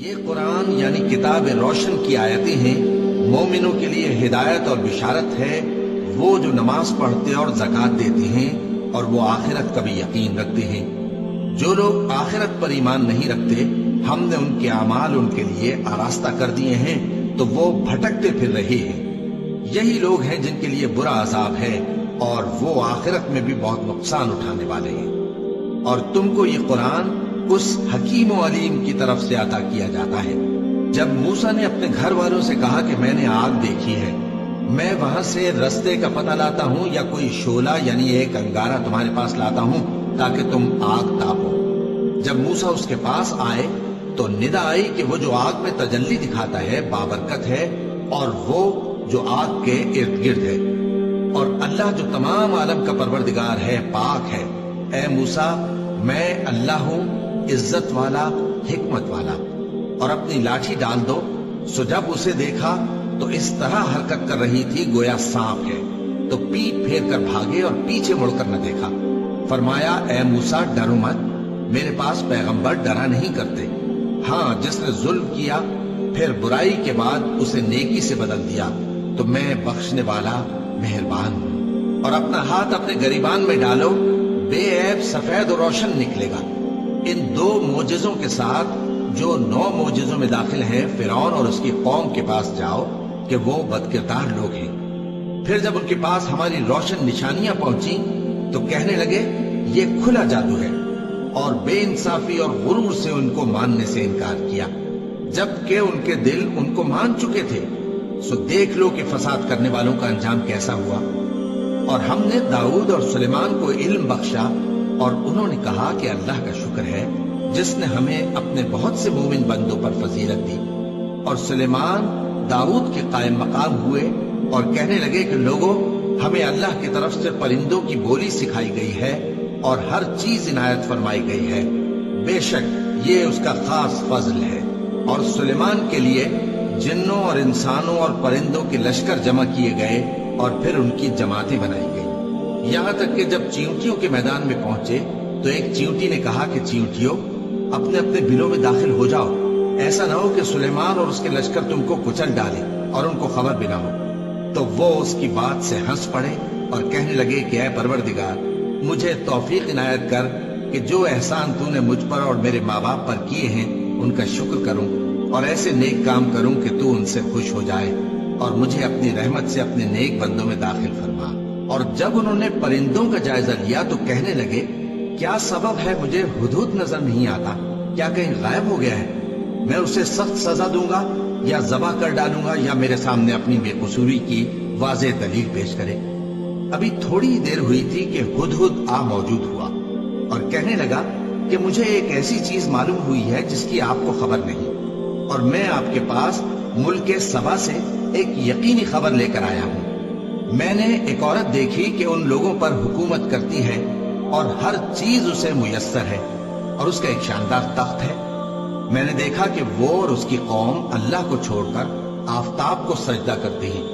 یہ قرآن یعنی کتاب روشن کی آیتیں ہیں، مومنوں کے لیے ہدایت اور بشارت ہے، وہ جو نماز پڑھتے اور زکوٰۃ دیتے ہیں اور وہ آخرت کا بھی یقین رکھتے ہیں۔ جو لوگ آخرت پر ایمان نہیں رکھتے، ہم نے ان کے اعمال ان کے لیے آراستہ کر دیے ہیں تو وہ بھٹکتے پھر رہے ہیں۔ یہی لوگ ہیں جن کے لیے برا عذاب ہے اور وہ آخرت میں بھی بہت نقصان اٹھانے والے ہیں۔ اور تم کو یہ قرآن اس حکیم و علیم کی طرف سے عطا کیا جاتا ہے۔ جب موسیٰ نے اپنے گھر والوں سے کہا کہ میں نے آگ دیکھی ہے، میں وہاں سے رستے کا پتہ لاتا ہوں یا کوئی شعلہ یعنی ایک انگارہ تمہارے پاس لاتا ہوں تاکہ تم آگ تاپو۔ جب موسیٰ اس کے پاس آئے تو ندا آئی کہ وہ جو آگ میں تجلی دکھاتا ہے بابرکت ہے، اور وہ جو آگ کے ارد گرد ہے، اور اللہ جو تمام عالم کا پروردگار ہے پاک ہے۔ اے موسیٰ، میں اللہ ہوں، عزت والا، حکمت والا، اور اپنی لاٹھی ڈال دو۔ سو جب اسے دیکھا تو اس طرح حرکت کر رہی تھی گویا سانپ ہے، تو پیٹ پھیر کر بھاگے اور پیچھے مڑ کر نہ دیکھا۔ فرمایا، اے موسیٰ، ڈرو مت، میرے پاس پیغمبر ڈرا نہیں کرتے۔ ہاں، جس نے ظلم کیا پھر برائی کے بعد اسے نیکی سے بدل دیا تو میں بخشنے والا مہربان ہوں۔ اور اپنا ہاتھ اپنے گریبان میں ڈالو، بے عیب سفید و روشن نکلے گا۔ ان 2 معجزوں کے ساتھ جو 9 معجزوں میں داخل ہیں، فرعون اور اس کی قوم کے پاس جاؤ کہ وہ بدکردار لوگ ہیں۔ پھر جب ان کے پاس ہماری روشن نشانیاں پہنچی تو کہنے لگے یہ کھلا جادو ہے، اور بے انصافی اور غرور سے ان کو ماننے سے انکار کیا، جبکہ ان کے دل ان کو مان چکے تھے۔ سو دیکھ لو کہ فساد کرنے والوں کا انجام کیسا ہوا۔ اور ہم نے داؤد اور سلیمان کو علم بخشا، اور انہوں نے کہا کہ اللہ کا شکر ہے جس نے ہمیں اپنے بہت سے مومن بندوں پر فضیلت دی۔ اور سلیمان داؤد کے قائم مقام ہوئے اور کہنے لگے کہ لوگوں، ہمیں اللہ کی طرف سے پرندوں کی بولی سکھائی گئی ہے اور ہر چیز عنایت فرمائی گئی ہے، بے شک یہ اس کا خاص فضل ہے۔ اور سلیمان کے لیے جنوں اور انسانوں اور پرندوں کے لشکر جمع کیے گئے اور پھر ان کی جماعتیں بنائی گئی، یہاں تک کہ جب چیونٹیوں کے میدان میں پہنچے تو ایک چیونٹی نے کہا کہ چیونٹیوں، اپنے اپنے بلوں میں داخل ہو جاؤ، ایسا نہ ہو کہ سلیمان اور اس کے لشکر تم کو کچل ڈالے اور ان کو خبر بھی نہ ہو۔ تو وہ اس کی بات سے ہنس پڑے اور کہنے لگے کہ اے پروردگار، مجھے توفیق عنایت کر کہ جو احسان تو نے مجھ پر اور میرے ماں باپ پر کیے ہیں ان کا شکر کروں، اور ایسے نیک کام کروں کہ تو ان سے خوش ہو جائے، اور مجھے اپنی رحمت سے اپنے نیک بندوں میں داخل فرما۔ اور جب انہوں نے پرندوں کا جائزہ لیا تو کہنے لگے کیا سبب ہے مجھے ہدہد نظر نہیں آتا؟ کیا کہیں غائب ہو گیا ہے؟ میں اسے سخت سزا دوں گا یا ذبح کر ڈالوں گا، یا میرے سامنے اپنی بے قصوری کی واضح دلیل پیش کرے۔ ابھی تھوڑی ہی دیر ہوئی تھی کہ ہدہد آ موجود ہوا اور کہنے لگا کہ مجھے ایک ایسی چیز معلوم ہوئی ہے جس کی آپ کو خبر نہیں، اور میں آپ کے پاس ملک سبا سے ایک یقینی خبر لے کر آیا ہوں۔ میں نے ایک عورت دیکھی کہ ان لوگوں پر حکومت کرتی ہے اور ہر چیز اسے میسر ہے، اور اس کا ایک شاندار تخت ہے۔ میں نے دیکھا کہ وہ اور اس کی قوم اللہ کو چھوڑ کر آفتاب کو سجدہ کرتے ہیں،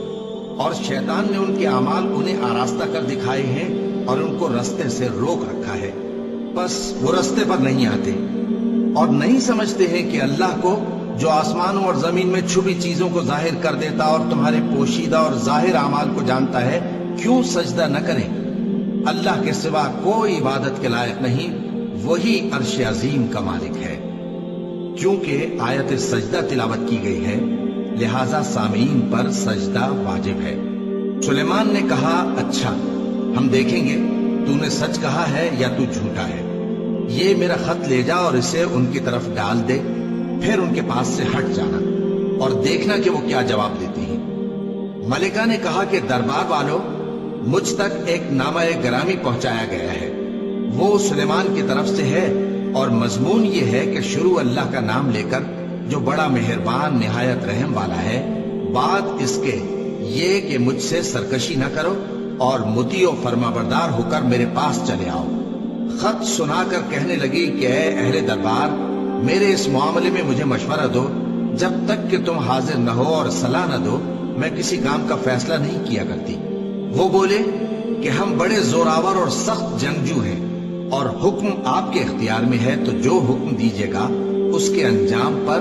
اور شیطان نے ان کے اعمال انہیں آراستہ کر دکھائے ہیں اور ان کو رستے سے روک رکھا ہے، بس وہ رستے پر نہیں آتے اور نہیں سمجھتے ہیں کہ اللہ کو جو آسمانوں اور زمین میں چھپی چیزوں کو ظاہر کر دیتا اور تمہارے پوشیدہ اور ظاہر اعمال کو جانتا ہے، کیوں سجدہ نہ کریں؟ اللہ کے سوا کوئی عبادت کے لائق نہیں، وہی عرش عظیم کا مالک ہے۔ چونکہ آیت سجدہ تلاوت کی گئی ہے لہذا سامعین پر سجدہ واجب ہے۔ سلیمان نے کہا اچھا، ہم دیکھیں گے تو نے سچ کہا ہے یا تو جھوٹا ہے۔ یہ میرا خط لے جا اور اسے ان کی طرف ڈال دے، پھر ان کے پاس سے ہٹ جانا اور دیکھنا کہ وہ کیا جواب دیتی ہیں۔ ملکہ نے کہا کہ دربار والوں، مجھ تک ایک نامہ گرامی پہنچایا گیا ہے، وہ سلیمان کی طرف سے ہے، اور مضمون یہ ہے کہ شروع اللہ کا نام لے کر جو بڑا مہربان نہایت رحم والا ہے، بات اس کے یہ کہ مجھ سے سرکشی نہ کرو اور مطیع و فرما بردار ہو کر میرے پاس چلے آؤ۔ خط سنا کر کہنے لگی کہ اے اہل دربار، میرے اس معاملے میں مجھے مشورہ دو، جب تک کہ تم حاضر نہ ہو اور صلاح نہ دو میں کسی کام کا فیصلہ نہیں کیا کرتی۔ وہ بولے کہ ہم بڑے زوراور اور سخت جنگجو ہیں، اور حکم آپ کے اختیار میں ہے، تو جو حکم دیجیے گا اس کے انجام پر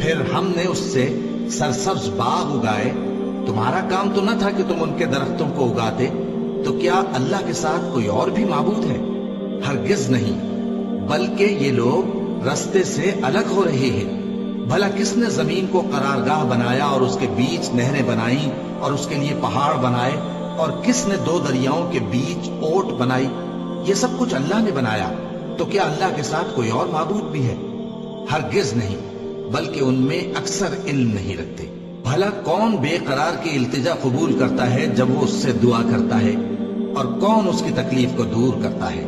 پھر ہم نے اس سے سرسبز باغ اگائے، تمہارا کام تو نہ تھا کہ تم ان کے درختوں کو اگاتے، تو کیا اللہ کے ساتھ کوئی اور بھی معبود ہے؟ ہرگز نہیں، بلکہ یہ لوگ رستے سے الگ ہو رہے ہیں۔ بھلا کس نے زمین کو قرارگاہ بنایا اور اس کے بیچ نہریں بنائیں اور اس کے لیے پہاڑ بنائے، اور کس نے دو دریاؤں کے بیچ اوٹ بنائی؟ یہ سب کچھ اللہ نے بنایا، تو کیا اللہ کے ساتھ کوئی اور معبود بھی ہے؟ ہرگز نہیں، بلکہ ان میں اکثر علم نہیں رکھتے۔ بھلا کون بے قرار کی التجا قبول کرتا ہے جب وہ اس سے دعا کرتا ہے، اور کون اس کی تکلیف کو دور کرتا ہے،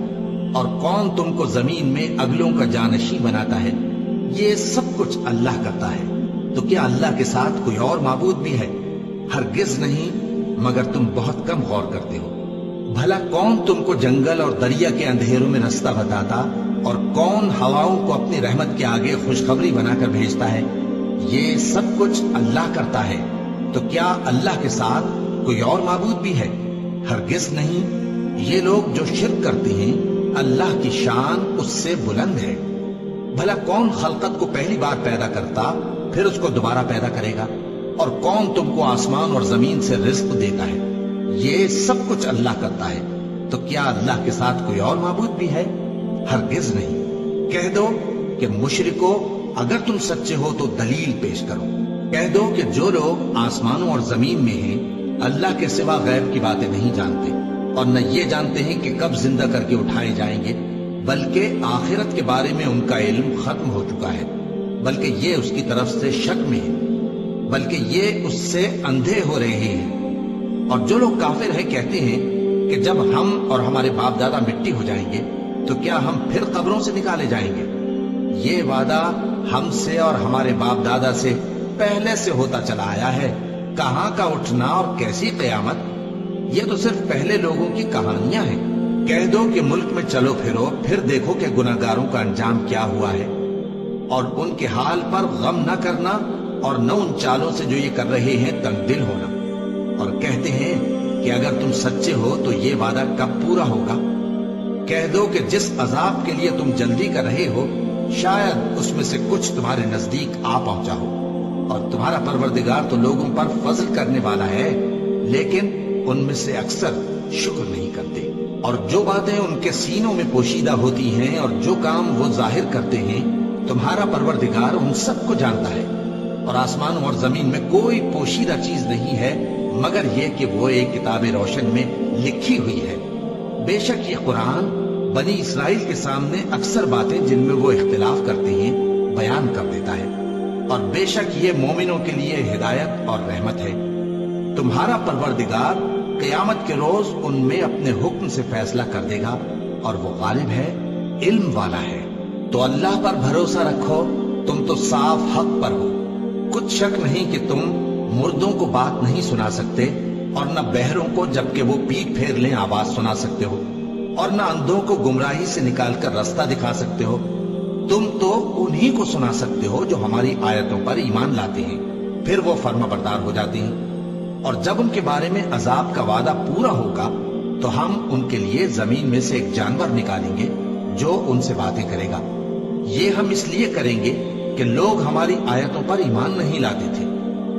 اور کون تم کو زمین میں اگلوں کا جانشین بناتا ہے؟ یہ سب کچھ اللہ کرتا ہے، تو کیا اللہ کے ساتھ کوئی اور معبود بھی ہے؟ ہرگز نہیں، مگر تم بہت کم غور کرتے ہو۔ بھلا کون تم کو جنگل اور دریا کے اندھیروں میں رستہ بتاتا، اور کون ہواؤں کو اپنی رحمت کے آگے خوشخبری بنا کر بھیجتا ہے؟ یہ سب کچھ اللہ کرتا ہے، تو کیا اللہ کے ساتھ کوئی اور معبود بھی ہے؟ ہرگز نہیں۔ یہ لوگ جو شرک کرتے ہیں، اللہ کی شان اس سے بلند ہے۔ بھلا کون خلقت کو پہلی بار پیدا کرتا، پھر اس کو دوبارہ پیدا کرے گا؟ اور کون تم کو آسمان اور زمین سے رزق دیتا ہے؟ یہ سب کچھ اللہ کرتا ہے، تو کیا اللہ کے ساتھ کوئی اور معبود بھی ہے؟ ہرگز نہیں۔ کہہ دو کہ مشرکو، اگر تم سچے ہو تو دلیل پیش کرو۔ کہہ دو کہ جو لوگ آسمانوں اور زمین میں ہیں، اللہ کے سوا غیب کی باتیں نہیں جانتے، اور نہ یہ جانتے ہیں کہ کب زندہ کر کے اٹھائے جائیں گے، بلکہ آخرت کے بارے میں ان کا علم ختم ہو چکا ہے، بلکہ یہ اس کی طرف سے شک میں ہے، بلکہ یہ اس سے اندھے ہو رہے ہیں۔ اور جو لوگ کافر ہیں کہتے ہیں کہ جب ہم اور ہمارے باپ دادا مٹی ہو جائیں گے تو کیا ہم پھر قبروں سے نکالے جائیں گے؟ یہ وعدہ ہم سے اور ہمارے باپ دادا سے پہلے سے ہوتا چلا آیا ہے، کہاں کا اٹھنا اور کیسی قیامت؟ یہ تو صرف پہلے لوگوں کی کہانیاں ہیں۔ کہہ دو کہ ملک میں چلو پھرو، پھر دیکھو کہ گناہگاروں کا انجام کیا ہوا ہے، اور ان کے حال پر غم نہ کرنا، اور نہ ان چالوں سے جو یہ کر رہے ہیں تنگ دل ہونا۔ اور کہتے ہیں کہ اگر تم سچے ہو تو یہ وعدہ کب پورا ہوگا؟ کہہ دو کہ جس عذاب کے لیے تم جلدی کر رہے ہو، شاید اس میں سے کچھ تمہارے نزدیک آ پہنچا ہو، اور تمہارا پروردگار تو لوگوں پر فضل کرنے والا ہے، لیکن ان میں سے اکثر شکر نہیں کرتے۔ اور جو باتیں ان کے سینوں میں پوشیدہ ہوتی ہیں اور جو کام وہ ظاہر کرتے ہیں، تمہارا پروردگار ان سب کو جانتا ہے۔ اور آسمانوں اور زمین میں کوئی پوشیدہ چیز نہیں ہے مگر یہ کہ وہ ایک کتاب روشن میں لکھی ہوئی ہے۔ بے شک یہ قرآن بنی اسرائیل کے سامنے اکثر باتیں جن میں وہ اختلاف کرتے ہیں بیان کر دیتا ہے، اور بے شک یہ مومنوں کے لیے ہدایت اور رحمت ہے۔ تمہارا پروردگار قیامت کے روز ان میں اپنے حکم سے فیصلہ کر دے گا، اور وہ غالب ہے، علم والا ہے۔ تو اللہ پر بھروسہ رکھو، تم تو صاف حق پر ہو۔ کچھ شک نہیں کہ تم مردوں کو بات نہیں سنا سکتے، اور نہ بہروں کو جبکہ وہ پیٹ پھیر لیں آواز سنا سکتے ہو، اور نہ اندھوں کو گمراہی سے نکال کر رستہ دکھا سکتے ہو۔ تم تو انہی کو سنا سکتے ہو جو ہماری آیتوں پر ایمان لاتے ہیں، پھر وہ فرما بردار ہو جاتے ہیں۔ اور جب ان کے بارے میں عذاب کا وعدہ پورا ہوگا تو ہم ان کے لیے زمین میں سے ایک جانور نکالیں گے جو ان سے باتیں کرے گا۔ یہ ہم اس لیے کریں گے کہ لوگ ہماری آیتوں پر ایمان نہیں لاتے تھے۔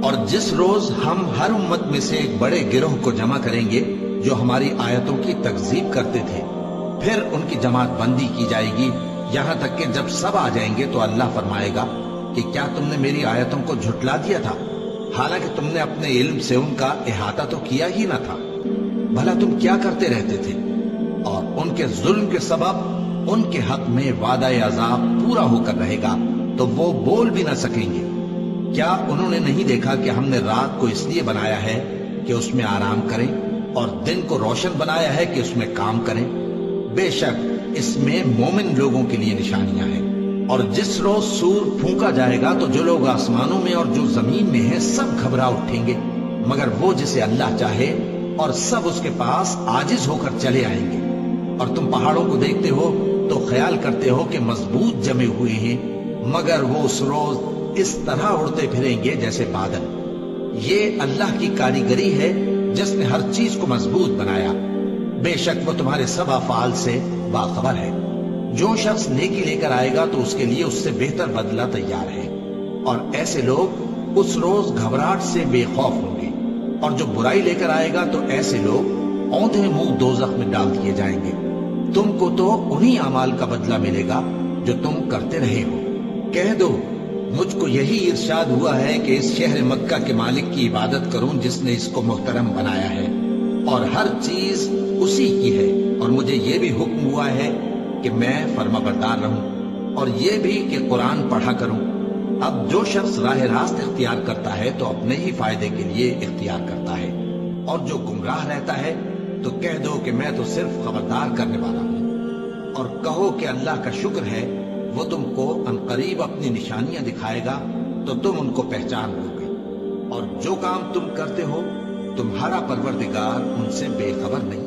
اور جس روز ہم ہر امت میں سے ایک بڑے گروہ کو جمع کریں گے جو ہماری آیتوں کی تکذیب کرتے تھے، پھر ان کی جماعت بندی کی جائے گی، یہاں تک کہ جب سب آ جائیں گے تو اللہ فرمائے گا کہ کیا تم نے میری آیتوں کو جھٹلا دیا تھا، حالانکہ تم نے اپنے علم سے ان کا احاطہ تو کیا ہی نہ تھا؟ بھلا تم کیا کرتے رہتے تھے؟ اور ان کے ظلم کے سبب ان کے حق میں وعدہ عذاب پورا ہو کر رہے گا تو وہ بول بھی نہ سکیں گے۔ کیا انہوں نے نہیں دیکھا کہ ہم نے رات کو اس لیے بنایا ہے کہ اس میں آرام کریں، اور دن کو روشن بنایا ہے کہ اس میں کام کریں؟ بے شک اس میں مومن لوگوں کے لیے نشانیاں ہیں۔ اور جس روز سور پھونکا جائے گا تو جو لوگ آسمانوں میں اور جو زمین میں ہیں سب گھبرا اٹھیں گے، مگر وہ جسے اللہ چاہے، اور سب اس کے پاس عاجز ہو کر چلے آئیں گے۔ اور تم پہاڑوں کو دیکھتے ہو تو خیال کرتے ہو کہ مضبوط جمے ہوئے ہیں، مگر وہ اس روز اس طرح اڑتے پھریں گے جیسے بادل۔ یہ اللہ کی کاریگری ہے جس نے ہر چیز کو مضبوط بنایا، بے شک وہ تمہارے سب افعال سے باخبر ہے۔ جو شخص نیکی لے کر آئے گا تو اس کے لیے اس سے بہتر بدلہ تیار ہے، اور ایسے لوگ اس روز گھبراہٹ سے بے خوف ہوں گے، اور جو برائی لے کر آئے گا تو ایسے لوگ اوندھے منہ دوزخ میں ڈال دیے جائیں گے۔ تم کو تو انہی اعمال کا بدلہ ملے گا جو تم کرتے رہے ہو۔ کہہ دو مجھ کو یہی ارشاد ہوا ہے کہ اس شہر مکہ کے مالک کی عبادت کروں جس نے اس کو محترم بنایا ہے، اور ہر چیز اسی کی ہے، اور مجھے یہ بھی حکم ہوا ہے کہ میں فرما بردار رہوں، اور یہ بھی کہ قرآن پڑھا کروں۔ اب جو شخص راہ راست اختیار کرتا ہے تو اپنے ہی فائدے کے لیے اختیار کرتا ہے، اور جو گمراہ رہتا ہے تو کہہ دو کہ میں تو صرف خبردار کرنے والا ہوں، اور کہو کہ اللہ کا شکر ہے وہ تم کو عنقریب اپنی نشانیاں دکھائے گا تو تم ان کو پہچان لو گے، اور جو کام تم کرتے ہو تمہارا پروردگار ان سے بے خبر نہیں